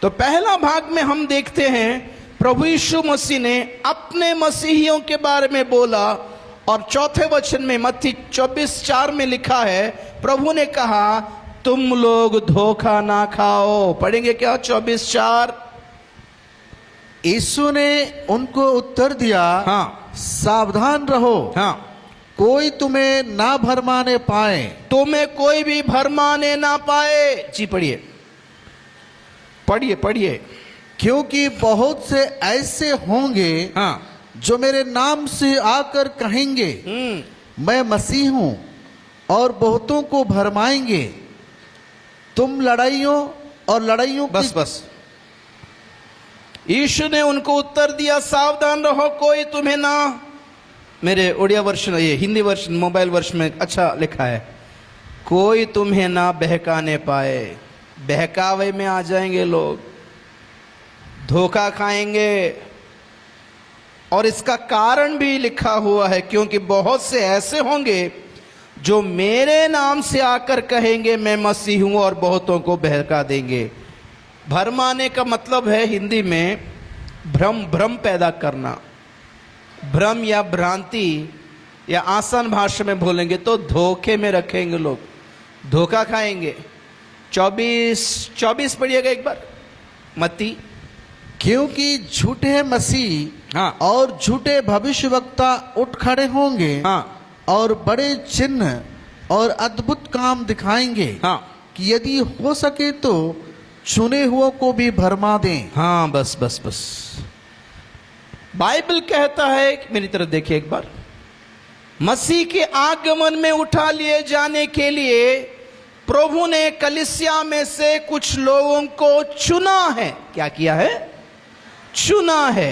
तो पहला भाग में हम देखते हैं प्रभु यीशु मसीह ने अपने मसीहियों के बारे में बोला, और चौथे वचन में मत्ती 24:4 में लिखा है, प्रभु ने कहा तुम लोग धोखा ना खाओ। पढ़ेंगे क्या 24:4? यीशु ने उनको उत्तर दिया, हाँ सावधान रहो, हाँ, कोई तुम्हें ना भरमाने पाए। तुम्हें कोई भी भरमाने ना पाए। जी पढ़िए पढ़िए पढ़िए। क्योंकि बहुत से ऐसे होंगे हाँ जो मेरे नाम से आकर कहेंगे मैं मसीह हूं, और बहुतों को भरमाएंगे। तुम लड़ाइयों और लड़ाइयों की बस यीशु ने उनको उत्तर दिया, सावधान रहो, कोई तुम्हें ना, मेरे उड़िया वर्षन, ये हिंदी वर्षन मोबाइल वर्षन में अच्छा लिखा है, कोई तुम्हें ना बहकाने पाए। बहकावे में आ जाएंगे लोग, धोखा खाएंगे। और इसका कारण भी लिखा हुआ है, क्योंकि बहुत से ऐसे होंगे जो मेरे नाम से आकर कहेंगे मैं मसीह हूं, और बहुतों को बहका देंगे। भरमाने का मतलब है हिंदी में भ्रम पैदा करना। भ्रम या भ्रांति, या आसान भाषा में बोलेंगे तो धोखे में रखेंगे लोग, धोखा खाएंगे। 24 पढ़िएगा एक बार मत्ती। क्योंकि झूठे मसीह हाँ और झूठे भविष्यवक्ता उठ खड़े होंगे, हाँ और बड़े चिन्ह और अद्भुत काम दिखाएंगे, हाँ कि यदि हो सके तो चुने हुओं को भी भरमा दें। हाँ, बस बाइबल कहता है, मेरी तरफ देखिए एक बार, मसीह के आगमन में उठा लिए जाने के लिए प्रभु ने कलीसिया में से कुछ लोगों को चुना है। क्या किया है? चुना है।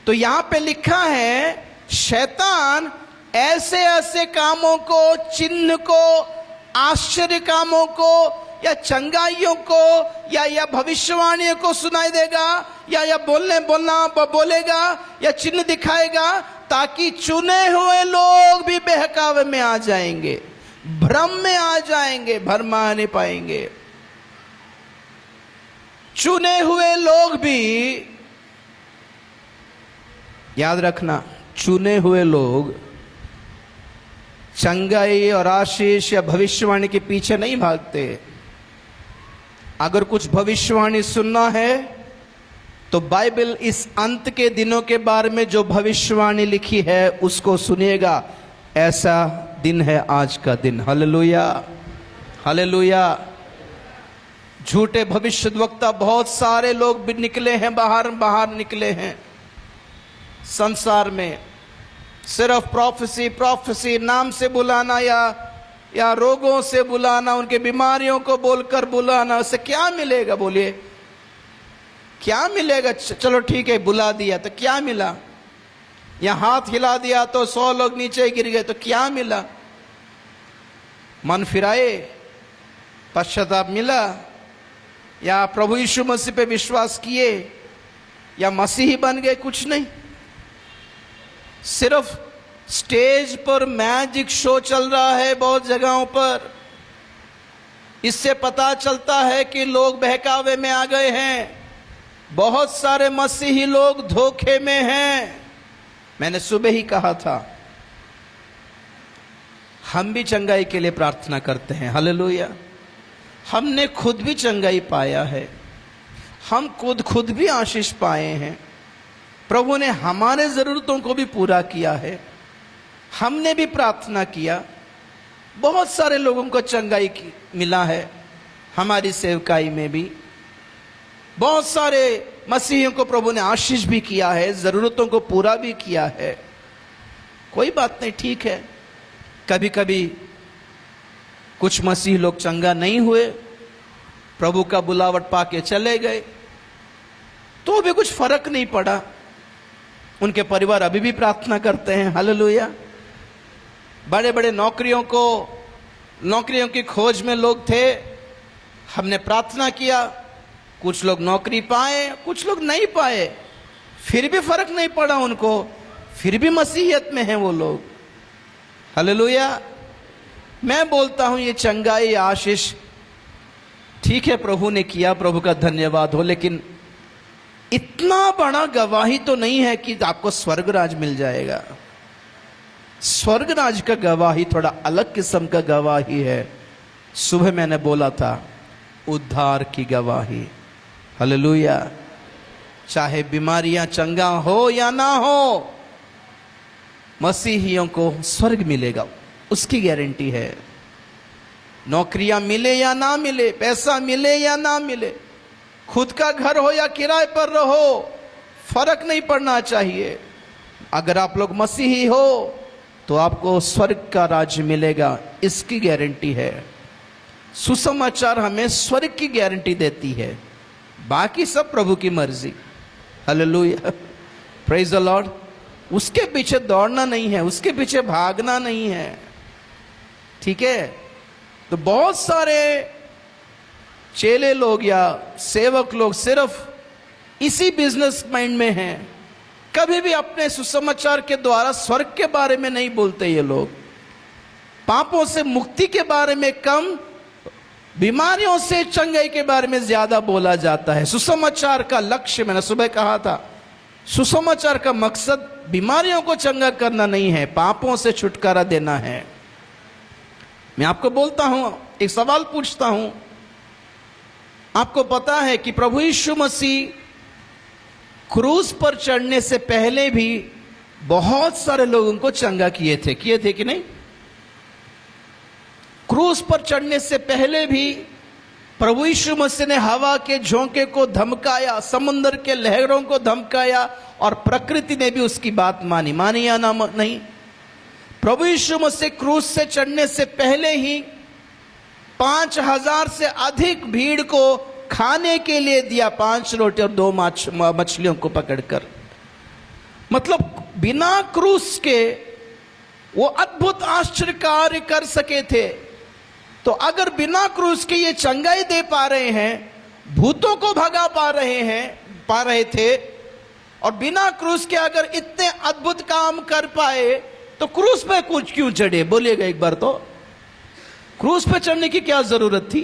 तो यहां पे लिखा है, शैतान ऐसे ऐसे कामों को, चिन्ह को, आश्चर्य कामों को, या चंगाइयों को, या भविष्यवाणियों को सुनाई देगा, या बोलेगा, या चिन्ह दिखाएगा, ताकि चुने हुए लोग भी बहकावे में आ जाएंगे, भ्रम में आ जाएंगे, भरमा नहीं पाएंगे। चुने हुए लोग भी, याद रखना, चुने हुए लोग चंगाई और आशीष या भविष्यवाणी के पीछे नहीं भागते। अगर कुछ भविष्यवाणी सुनना है तो बाइबल इस अंत के दिनों के बारे में जो भविष्यवाणी लिखी है उसको सुनिएगा। ऐसा दिन है आज का दिन। Hallelujah, hallelujah. झूठे भविष्यद्वक्ता बहुत सारे लोग भी निकले हैं, बाहर निकले हैं संसार में। सिर्फ प्रोफेसी नाम से बुलाना, या रोगों से बुलाना, उनके बीमारियों को बोलकर बुलाना, उससे क्या मिलेगा? बोलिए क्या मिलेगा? चलो ठीक है, बुला दिया तो क्या मिला? या हाथ हिला दिया तो 100 लोग नीचे गिर गए तो क्या मिला? मन फिराए, पश्चाताप मिला, या प्रभु यीशु मसीह पे विश्वास किए, या मसीही बन गए? कुछ नहीं। सिर्फ स्टेज पर मैजिक शो चल रहा है बहुत जगहों पर। इससे पता चलता है कि लोग बहकावे में आ गए हैं। बहुत सारे मसीही लोग धोखे में हैं। मैंने सुबह ही कहा था, हम भी चंगाई के लिए प्रार्थना करते हैं। हालेलुया। हमने खुद भी चंगाई पाया है, हम खुद भी आशीष पाए हैं। प्रभु ने हमारे जरूरतों को भी पूरा किया है। हमने भी प्रार्थना किया, बहुत सारे लोगों को चंगाई मिला है। हमारी सेवकाई में भी बहुत सारे मसीहियों को प्रभु ने आशीष भी किया है, जरूरतों को पूरा भी किया है। कोई बात नहीं, ठीक है। कभी कभी कुछ मसीह लोग चंगा नहीं हुए, प्रभु का बुलावट पाके चले गए, तो भी कुछ फर्क नहीं पड़ा। उनके परिवार अभी भी प्रार्थना करते हैं। हालेलुया। बड़े बड़े नौकरियों की खोज में लोग थे, हमने प्रार्थना किया, कुछ लोग नौकरी पाए, कुछ लोग नहीं पाए, फिर भी फर्क नहीं पड़ा उनको, फिर भी मसीहियत में हैं वो लोग। हालेलुया। मैं बोलता हूं ये चंगाई आशीष ठीक है, प्रभु ने किया, प्रभु का धन्यवाद हो, लेकिन इतना बड़ा गवाही तो नहीं है कि आपको स्वर्ग राज मिल जाएगा। स्वर्ग राज का गवाही थोड़ा अलग किस्म का गवाही है। सुबह मैंने बोला था, उद्धार की गवाही। हालेलुया। चाहे बीमारियां चंगा हो या ना हो, मसीहियों को स्वर्ग मिलेगा, उसकी गारंटी है। नौकरियां मिले या ना मिले, पैसा मिले या ना मिले, खुद का घर हो या किराए पर रहो, फर्क नहीं पड़ना चाहिए। अगर आप लोग मसीही हो तो आपको स्वर्ग का राज्य मिलेगा, इसकी गारंटी है। सुसमाचार हमें स्वर्ग की गारंटी देती है, बाकी सब प्रभु की मर्जी। Hallelujah, praise the Lord. उसके पीछे दौड़ना नहीं है, उसके पीछे भागना नहीं है, ठीक है। तो बहुत सारे चेले लोग या सेवक लोग सिर्फ इसी बिजनेस माइंड में हैं, कभी भी अपने सुसमाचार के द्वारा स्वर्ग के बारे में नहीं बोलते। ये लोग पापों से मुक्ति के बारे में कम, बीमारियों से चंगाई के बारे में ज्यादा बोला जाता है। सुसमाचार का लक्ष्य, मैंने सुबह कहा था, सुसमाचार का मकसद बीमारियों को चंगा करना नहीं है, पापों से छुटकारा देना है। मैं आपको बोलता हूं, एक सवाल पूछता हूं, आपको पता है कि प्रभु यीशु मसीह क्रूस पर चढ़ने से पहले भी बहुत सारे लोगों को चंगा किए थे कि नहीं? क्रूस पर चढ़ने से पहले भी प्रभु यीशु मसीह ने हवा के झोंके को धमकाया, समुद्र के लहरों को धमकाया, और प्रकृति ने भी उसकी बात मानी या ना नहीं? प्रभु यीशु मसीह क्रूस से चढ़ने से पहले ही 5000 से अधिक भीड़ को खाने के लिए दिया, 5 रोटी और 2 मछलियों को पकड़कर। मतलब बिना क्रूस के वो अद्भुत आश्चर्य कार्य कर सके थे। तो अगर बिना क्रूस के ये चंगाई दे पा रहे हैं, भूतों को भगा पा रहे थे, और बिना क्रूस के अगर इतने अद्भुत काम कर पाए, तो क्रूस पे कुछ क्यों चढ़े? बोलिएगा एक बार तो, क्रूस पे चढ़ने की क्या जरूरत थी?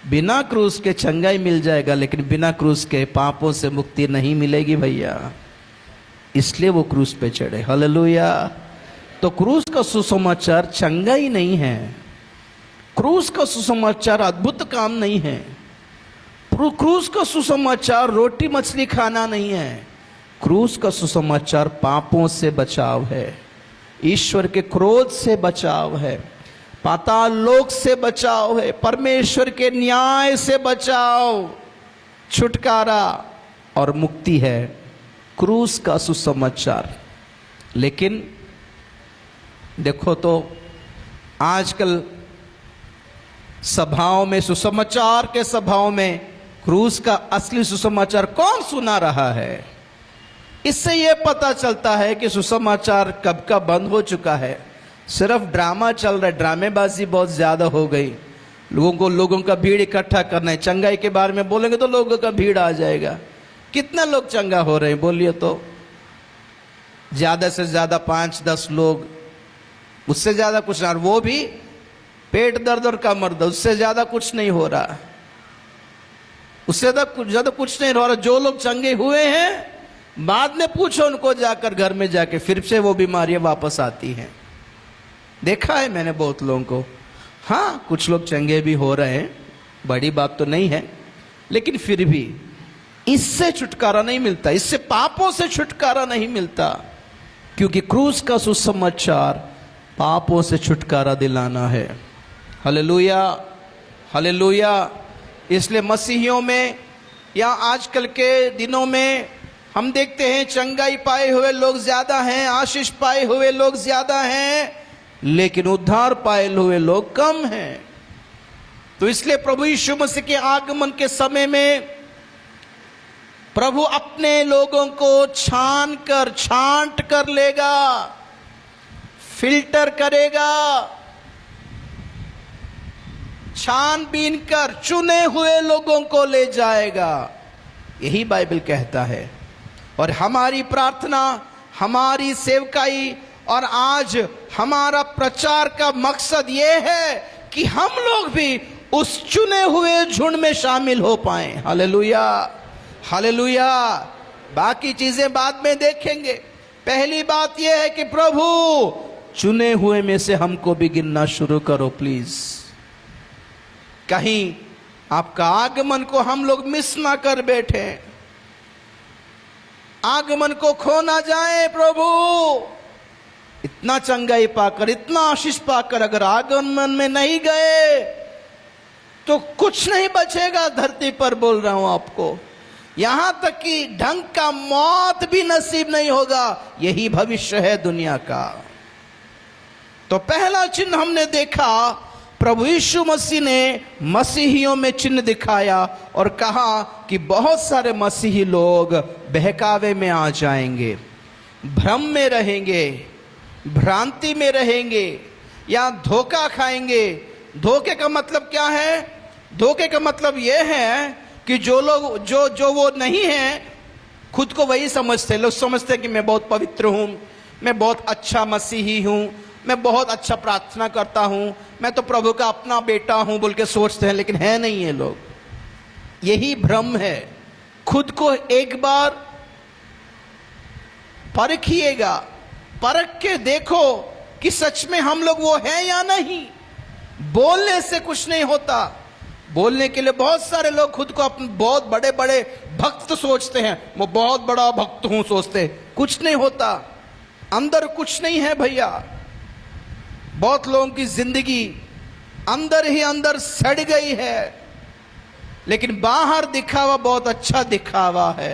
बिना क्रूस के चंगाई मिल जाएगा, लेकिन बिना क्रूस के पापों से मुक्ति नहीं मिलेगी भैया, इसलिए वो क्रूस पे चढ़े। हालेलुया। तो क्रूस का सुसमाचार चंगाई नहीं है, क्रूस का सुसमाचार अद्भुत काम नहीं है, क्रूस का सुसमाचार रोटी मछली खाना नहीं है, क्रूस का सुसमाचार पापों से बचाव है, ईश्वर के क्रोध से बचाव है, पाताल लोक से बचाव है, परमेश्वर के न्याय से बचाव, छुटकारा और मुक्ति है क्रूस का सुसमाचार। लेकिन देखो तो आजकल सभाओं में, सुसमाचार के सभाओं में क्रूस का असली सुसमाचार कौन सुना रहा है? इससे यह पता चलता है कि सुसमाचार कब का बंद हो चुका है। सिर्फ ड्रामा चल रहा है, ड्रामेबाजी बहुत ज्यादा हो गई। लोगों का भीड़ इकट्ठा करना है, चंगाई के बारे में बोलेंगे तो लोगों का भीड़ आ जाएगा। कितने लोग चंगा हो रहे हैं बोलिए तो? ज्यादा से ज्यादा 5-10 लोग, उससे ज्यादा कुछ ना, वो भी पेट दर्द और कमर दर्द, उससे ज्यादा कुछ नहीं हो रहा, उससे ज्यादा कुछ नहीं हो रहा। जो लोग चंगे हुए हैं, बाद में पूछो उनको जाकर, घर में जाके, फिर से वो बीमारियां वापस आती हैं। देखा है मैंने बहुत लोगों को। हाँ, कुछ लोग चंगे भी हो रहे हैं, बड़ी बात तो नहीं है, लेकिन फिर भी इससे छुटकारा नहीं मिलता, इससे पापों से छुटकारा नहीं मिलता, क्योंकि क्रूस का सुसमाचार पापों से छुटकारा दिलाना है। Hallelujah, hallelujah. इसलिए मसीहियों में या आजकल के दिनों में हम देखते हैं चंगाई पाए हुए लोग ज्यादा हैं, आशीष पाए हुए लोग ज्यादा हैं, लेकिन उद्धार पाए हुए लोग कम हैं। तो इसलिए प्रभु यीशु मसीह के आगमन के समय में प्रभु अपने लोगों को छांट कर लेगा, फिल्टर करेगा, छानबीन कर चुने हुए लोगों को ले जाएगा, यही बाइबल कहता है। और हमारी प्रार्थना, हमारी सेवकाई और आज हमारा प्रचार का मकसद यह है कि हम लोग भी उस चुने हुए झुंड में शामिल हो पाए। Hallelujah, hallelujah. बाकी चीजें बाद में देखेंगे। पहली बात यह है कि प्रभु चुने हुए में से हमको भी गिनना शुरू करो प्लीज। कहीं आपका आगमन को हम लोग मिस ना कर बैठे, आगमन को खो ना जाए। प्रभु इतना चंगाई पाकर, इतना आशीष पाकर अगर आगमन में नहीं गए तो कुछ नहीं बचेगा धरती पर। बोल रहा हूं आपको, यहां तक कि ढंग का मौत भी नसीब नहीं होगा। यही भविष्य है दुनिया का। तो पहला चिन्ह हमने देखा, प्रभु यीशु मसीह ने मसीहियों में चिन्ह दिखाया और कहा कि बहुत सारे मसीही लोग बहकावे में आ जाएंगे, भ्रम में रहेंगे, भ्रांति में रहेंगे या धोखा खाएंगे। धोखे का मतलब क्या है? धोखे का मतलब यह है कि जो लोग जो वो नहीं है, खुद को वही समझते। लोग समझते हैं कि मैं बहुत पवित्र हूं, मैं बहुत अच्छा मसीही हूं, मैं बहुत अच्छा प्रार्थना करता हूं, मैं तो प्रभु का अपना बेटा हूं बोल के सोचते हैं, लेकिन है नहीं ये लोग। यही भ्रम है। खुद को एक बार परखिएगा, परख के देखो कि सच में हम लोग वो हैं या नहीं। बोलने से कुछ नहीं होता। बोलने के लिए बहुत सारे लोग खुद को अपने बहुत बड़े बड़े भक्त सोचते हैं, वो बहुत बड़ा भक्त हूं सोचते, कुछ नहीं होता, अंदर कुछ नहीं है भैया। बहुत लोगों की जिंदगी अंदर ही अंदर सड़ गई है, लेकिन बाहर दिखावा बहुत अच्छा दिखावा है।